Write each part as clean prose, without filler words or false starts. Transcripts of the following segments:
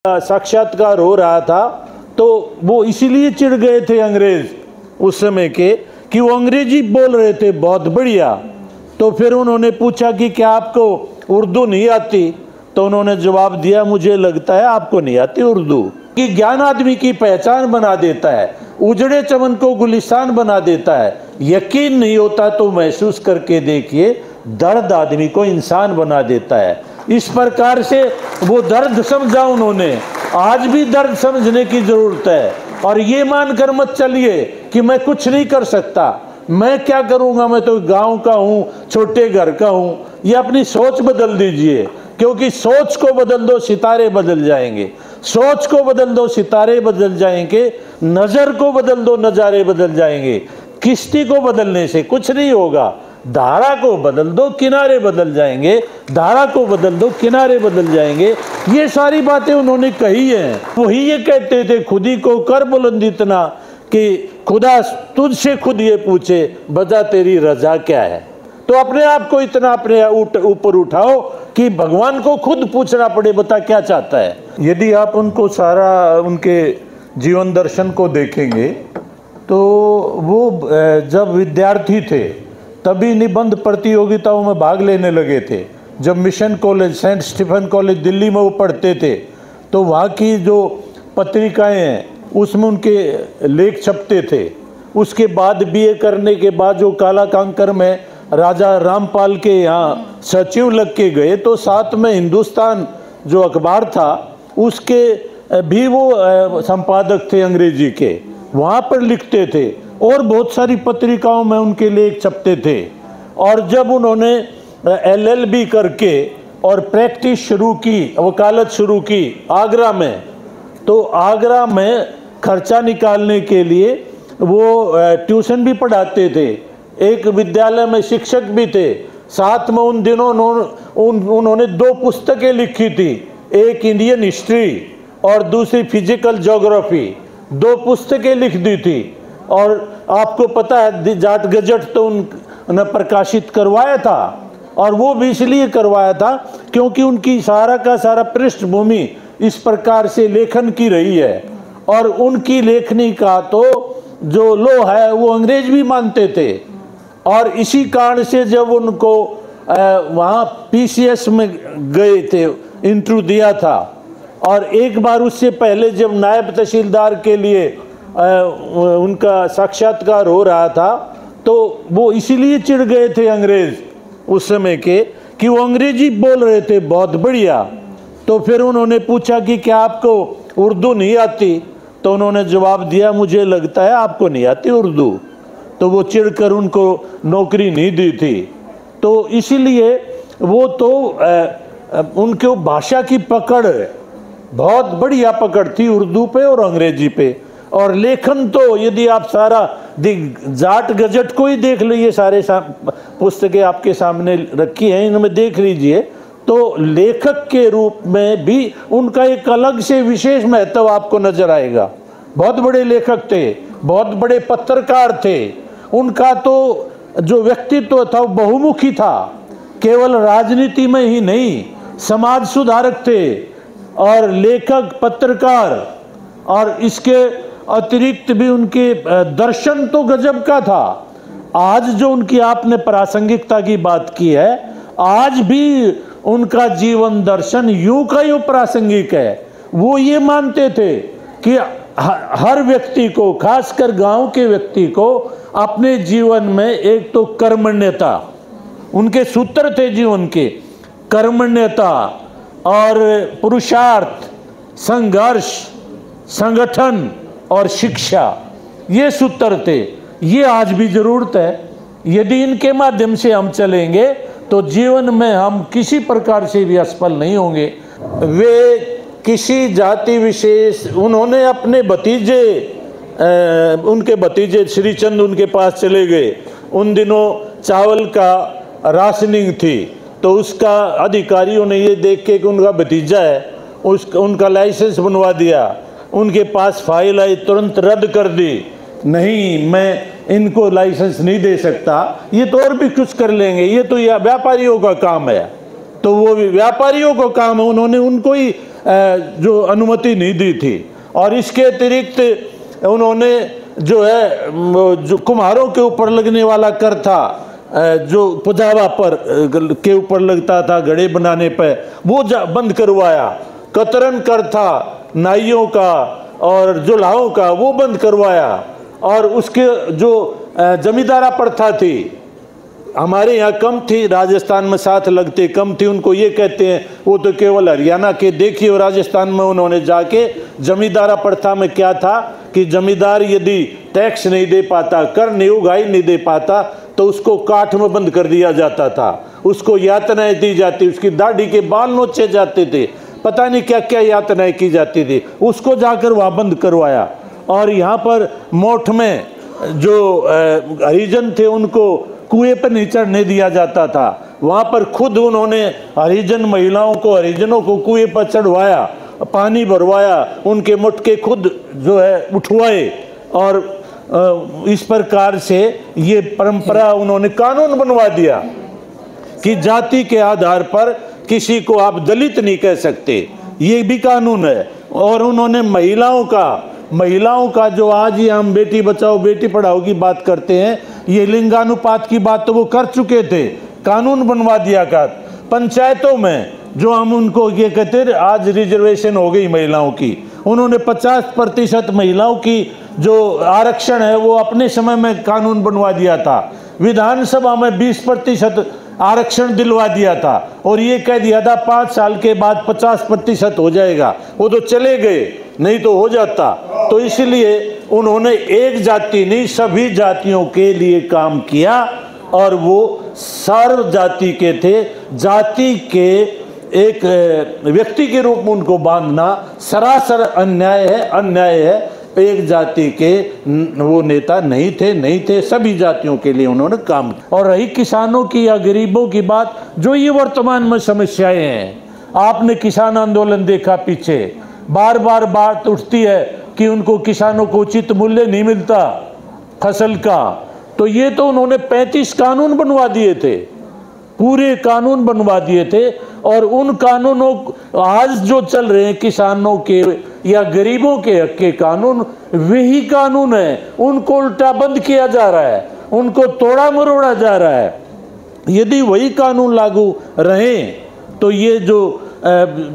साक्षात्कार हो रहा था तो वो इसीलिए चिढ़ गए थे अंग्रेज उस समय के कि वो अंग्रेजी बोल रहे थे बहुत बढ़िया। तो फिर उन्होंने पूछा कि क्या आपको उर्दू नहीं आती? तो उन्होंने जवाब दिया, मुझे लगता है आपको नहीं आती उर्दू। कि ज्ञान आदमी की पहचान बना देता है, उजड़े चमन को गुलिस्तान बना देता है। यकीन नहीं होता तो महसूस करके देखिए, दर्द आदमी को इंसान बना देता है। इस प्रकार से वो दर्द समझा उन्होंने, आज भी दर्द समझने की जरूरत है। और ये मानकर मत चलिए कि मैं कुछ नहीं कर सकता, मैं क्या करूंगा, मैं तो गांव का हूं, छोटे घर का हूं। ये अपनी सोच बदल दीजिए, क्योंकि सोच को बदल दो सितारे बदल जाएंगे, सोच को बदल दो सितारे बदल जाएंगे, नजर को बदल दो नजारे बदल जाएंगे। किश्ती को बदलने से कुछ नहीं होगा, धारा को बदल दो किनारे बदल जाएंगे, धारा को बदल दो किनारे बदल जाएंगे। ये सारी बातें उन्होंने कही हैं। वही ये कहते थे, खुद ही को कर बुलंद इतना कि खुदा तुझसे खुद ये पूछे बता तेरी रजा क्या है। तो अपने आप को इतना अपने ऊपर उठाओ कि भगवान को खुद पूछना पड़े बता क्या चाहता है। यदि आप उनको सारा उनके जीवन दर्शन को देखेंगे तो वो जब विद्यार्थी थे तभी निबंध प्रतियोगिताओं में भाग लेने लगे थे। जब mission college, Saint Stephen college Delhi में वो पढ़ते थे तो वहाँ की जो पत्रिकाएं हैं उसमें उनके लेख छपते थे। उसके बाद बीए करने के बाद जो काला कांकर में राजा रामपाल के यहाँ सचिव लग के गए तो साथ में हिंदुस्तान जो अखबार था उसके भी वो संपादक थे अंग्रेजी के, वहाँ पर लिखते थे और बहुत सारी पत्रिकाओं में उनके लेख छपते थे। और जब उन्होंने LLB करके और प्रैक्टिस शुरू की, वकालत शुरू की आगरा में, तो आगरा में खर्चा निकालने के लिए वो ट्यूशन भी पढ़ाते थे, एक विद्यालय में शिक्षक भी थे। साथ में उन दिनों उन्होंने 2 पुस्तकें लिखी थी, एक इंडियन हिस्ट्री और दूसरी फिजिकल ज्योग्राफी। 2 पुस्तकें लिख दी थी। और आपको पता है जाट गजट तो उन्होंने प्रकाशित करवाया था, और वो भी इसलिए करवाया था क्योंकि उनकी सारा का सारा पृष्ठभूमि इस प्रकार से लेखन की रही है। और उनकी लेखनी का तो जो लो है वो अंग्रेज भी मानते थे। और इसी कारण से जब उनको वहाँ PCS में गए थे, इंटरव्यू दिया था, और एक बार उससे पहले जब नायब तहसीलदार के लिए उनका साक्षात्कार हो रहा था तो वो इसीलिए चिढ़ गए थे अंग्रेज उस समय के कि वो अंग्रेजी बोल रहे थे बहुत बढ़िया। तो फिर उन्होंने पूछा कि क्या आपको उर्दू नहीं आती? तो उन्होंने जवाब दिया, मुझे लगता है आपको नहीं आती उर्दू। तो वो चिढ़कर उनको नौकरी नहीं दी थी। तो इसीलिए वो तो उनके भाषा की पकड़ बहुत बढ़िया पकड़ थी उर्दू पे और अंग्रेजी पे। और लेखन तो यदि आप सारा जाट गजट को ही देख लीजिए, सारे पुस्तकें आपके सामने रखी हैं, इनमें देख लीजिए, तो लेखक के रूप में भी उनका एक अलग से विशेष महत्व आपको नजर आएगा। बहुत बड़े लेखक थे, बहुत बड़े पत्रकार थे। उनका तो जो व्यक्तित्व था वो बहुमुखी था, केवल राजनीति में ही नहीं, समाज सुधारक थे और लेखक, पत्रकार, और इसके अतिरिक्त भी उनके दर्शन तो गजब का था। आज जो उनकी आपने प्रासंगिकता की बात की है, आज भी उनका जीवन दर्शन यूं का यूं प्रासंगिक है। वो ये मानते थे कि हर व्यक्ति को, खासकर गांव के व्यक्ति को, अपने जीवन में एक तो कर्मण्यता, उनके सूत्र थे जीवन के, कर्मण्यता और पुरुषार्थ, संघर्ष, संगठन और शिक्षा, ये सूत्र थे। ये आज भी जरूरत है। यदि इनके माध्यम से हम चलेंगे तो जीवन में हम किसी प्रकार से भी असफल नहीं होंगे। वे किसी जाति विशेष, उन्होंने अपने भतीजे, उनके भतीजे श्रीचंद उनके पास चले गए। उन दिनों चावल का राशनिंग थी, तो उसका अधिकारियों ने ये देख के कि उनका भतीजा है, उनका लाइसेंस बनवा दिया। उनके पास फाइल आई, तुरंत रद्द कर दी, नहीं मैं इनको लाइसेंस नहीं दे सकता, ये तो और भी कुछ कर लेंगे, ये तो यह व्यापारियों का काम है। तो वो व्यापारियों का काम है, उन्होंने उनको ही जो अनुमति नहीं दी थी। और इसके अतिरिक्त उन्होंने जो है जो कुम्हारों के ऊपर लगने वाला कर था, जो पुजावा पर के ऊपर लगता था घड़े बनाने पे, वो बंद करवाया। कतरन कर था नाइयों का और जुल्हाओं का, वो बंद करवाया। और उसके जो जमींदारा प्रथा थी हमारे यहाँ कम थी, राजस्थान में साथ लगते कम थी, उनको ये कहते हैं, वो तो केवल हरियाणा के देखिए। और राजस्थान में उन्होंने जाके जमींदारा प्रथा में क्या था कि जमींदार यदि टैक्स नहीं दे पाता, कर नहीं उगाई नहीं दे पाता, तो उसको काठ में बंद कर दिया जाता था, उसको यातनाएं दी जाती, उसकी दाढ़ी के बाल नोचे जाते थे, पता नहीं क्या क्या यातनाएं की जाती थी, उसको जाकर वहाँ बंद करवाया। और यहाँ पर मोठ में जो हरिजन थे उनको कुएं पर नहीं चढ़ने दिया जाता था, वहाँ पर खुद उन्होंने हरिजन महिलाओं को, हरिजनों को कुएं पर चढ़वाया, पानी भरवाया, उनके मुटके खुद जो है उठवाए। और इस प्रकार से ये परंपरा उन्होंने कानून बनवा दिया कि जाति के आधार पर किसी को आप दलित नहीं कह सकते, ये भी कानून है। और उन्होंने महिलाओं का जो आज ही हम बेटी बचाओ बेटी पढ़ाओ की बात करते हैं, ये लिंगानुपात की बात तो वो कर चुके थे, कानून बनवा दिया का पंचायतों में। जो हम उनको ये कहते थे आज रिजर्वेशन हो गई महिलाओं की, उन्होंने 50% महिलाओं की जो आरक्षण है वो अपने समय में कानून बनवा दिया था। विधानसभा में 20% आरक्षण दिलवा दिया था और ये कह दिया था 5 साल के बाद 50% हो जाएगा। वो तो चले गए, नहीं तो हो जाता। तो इसलिए उन्होंने एक जाति नहीं सभी जातियों के लिए काम किया और वो सर्व जाति के थे। जाति के एक व्यक्ति के रूप में उनको बांधना सरासर अन्याय है। एक जाति के वो नेता नहीं थे, सभी जातियों के लिए उन्होंने काम किया। और रही किसानों की या गरीबों की बात, जो ये वर्तमान में समस्याएं हैं, आपने किसान आंदोलन देखा पीछे, बार बार बात उठती है कि उनको किसानों को उचित मूल्य नहीं मिलता फसल का। तो ये तो उन्होंने 35 कानून बनवा दिए थे, पूरे कानून बनवा दिए थे। और उन कानूनों आज जो चल रहे हैं किसानों के या गरीबों के हक के कानून, वही कानून है, उनको उल्टा बंद किया जा रहा है, उनको तोड़ा मरोड़ा जा रहा है। यदि वही कानून लागू रहें तो ये जो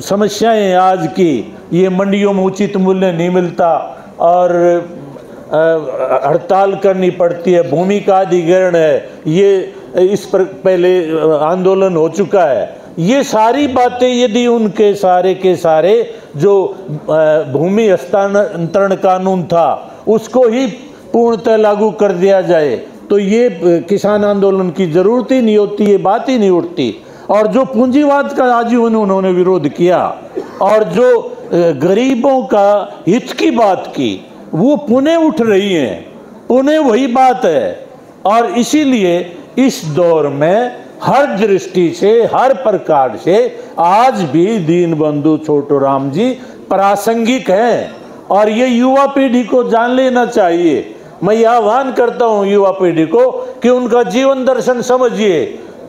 समस्याएं आज की, ये मंडियों में उचित मूल्य नहीं मिलता और हड़ताल करनी पड़ती है, भूमि का अधिग्रहण है, ये इस पर पहले आंदोलन हो चुका है, ये सारी बातें यदि उनके सारे के सारे जो भूमि हस्तांतरण कानून था उसको ही पूर्णतः लागू कर दिया जाए तो ये किसान आंदोलन की जरूरत ही नहीं होती, ये बात ही नहीं उठती। और जो पूंजीवाद का आजीवन उन्होंने विरोध किया और जो गरीबों का हित की बात की, वो पुनः उठ रही हैं, पुनः वही बात है। और इसीलिए इस दौर में हर दृष्टि से, हर प्रकार से आज भी दीनबंधु छोटूराम जी प्रासंगिक हैं और ये युवा पीढ़ी को जान लेना चाहिए। मैं यह आह्वान करता हूँ युवा पीढ़ी को कि उनका जीवन दर्शन समझिए,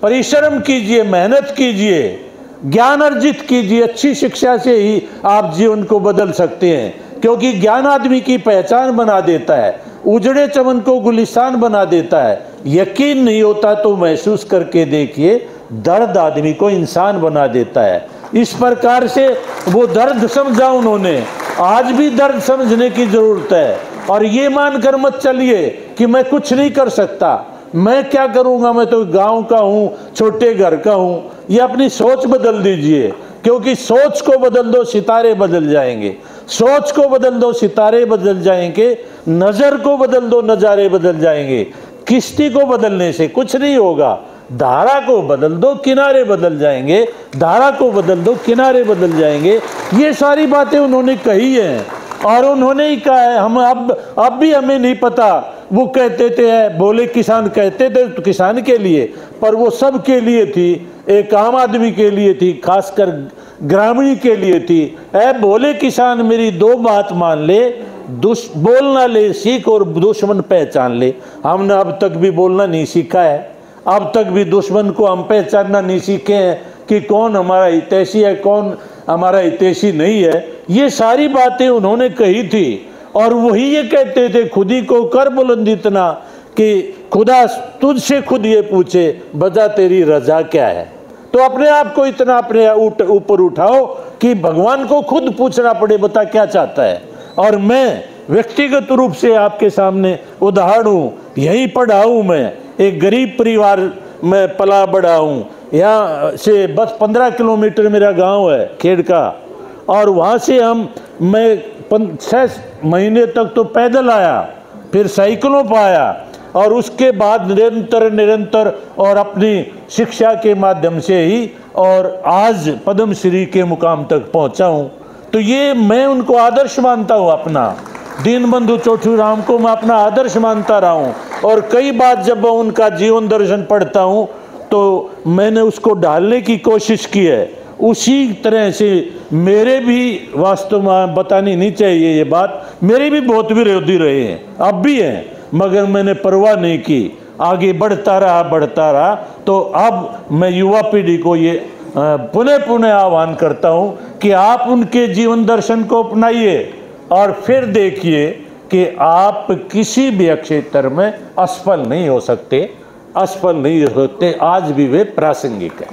परिश्रम कीजिए, मेहनत कीजिए, ज्ञान अर्जित कीजिए। अच्छी शिक्षा से ही आप जीवन को बदल सकते हैं, क्योंकि ज्ञान आदमी की पहचान बना देता है, उजड़े चमन को गुलिस्तान बना देता है। यकीन नहीं होता तो महसूस करके देखिए, दर्द आदमी को इंसान बना देता है। इस प्रकार से वो दर्द समझा उन्होंने, आज भी दर्द समझने की जरूरत है। और ये मानकर मत चलिए कि मैं कुछ नहीं कर सकता, मैं क्या करूंगा, मैं तो गांव का हूं, छोटे घर का हूं। ये अपनी सोच बदल दीजिए, क्योंकि सोच को बदल दो सितारे बदल जाएंगे, सोच को बदल दो सितारे बदल जाएंगे, नजर को बदल दो नजारे बदल जाएंगे। किश्ती को बदलने से कुछ नहीं होगा, धारा को बदल दो किनारे बदल जाएंगे, धारा को बदल दो किनारे बदल जाएंगे। ये सारी बातें उन्होंने कही हैं और उन्होंने ही कहा है। हम अब भी हमें नहीं पता, वो कहते थे बोले किसान कहते थे तो किसान के लिए, पर वो सब के लिए थी, एक आम आदमी के लिए थी, खासकर ग्रामीण के लिए थी। बोले किसान मेरी दो बात मान ले, बोलना ले सीख और दुश्मन पहचान ले। हमने अब तक भी बोलना नहीं सीखा है, अब तक भी दुश्मन को हम पहचानना नहीं सीखे हैं कि कौन हमारा हितैषी है, कौन हमारा हितैषी नहीं है। ये सारी बातें उन्होंने कही थी और वही ये कहते थे, खुद ही को कर बुलंद इतना कि खुदा तुझसे खुद ये पूछे बता तेरी रजा क्या है। तो अपने आप को इतना अपने ऊपर उठाओ कि भगवान को खुद पूछना पड़े बता क्या चाहता है। और मैं व्यक्तिगत रूप से आपके सामने उदाहरण हूँ, यहीं पढ़ा हूँ, मैं एक गरीब परिवार में पला बड़ा हूँ। यहाँ से बस 15 किलोमीटर मेरा गांव है खेड़ का, और वहाँ से मैं 6 महीने तक तो पैदल आया, फिर साइकिलों पर आया, और उसके बाद निरंतर और अपनी शिक्षा के माध्यम से ही और आज पद्मश्री के मुकाम तक पहुँचा हूँ। तो ये मैं उनको आदर्श मानता हूँ, अपना दीनबंधु चौधरी को मैं अपना आदर्श मानता रहा हूँ। और कई बार जब उनका जीवन दर्शन पढ़ता हूँ तो मैंने उसको डालने की कोशिश की है। उसी तरह से मेरे भी, वास्तव में बतानी नहीं चाहिए ये बात, मेरे भी बहुत विरोधी रहे हैं, अब भी हैं, मगर मैंने परवाह नहीं की, आगे बढ़ता रहा। तो अब मैं युवा पीढ़ी को ये पुनः आह्वान करता हूँ कि आप उनके जीवन दर्शन को अपनाइए और फिर देखिए कि आप किसी भी क्षेत्र में असफल नहीं हो सकते, आज भी वे प्रासंगिक है।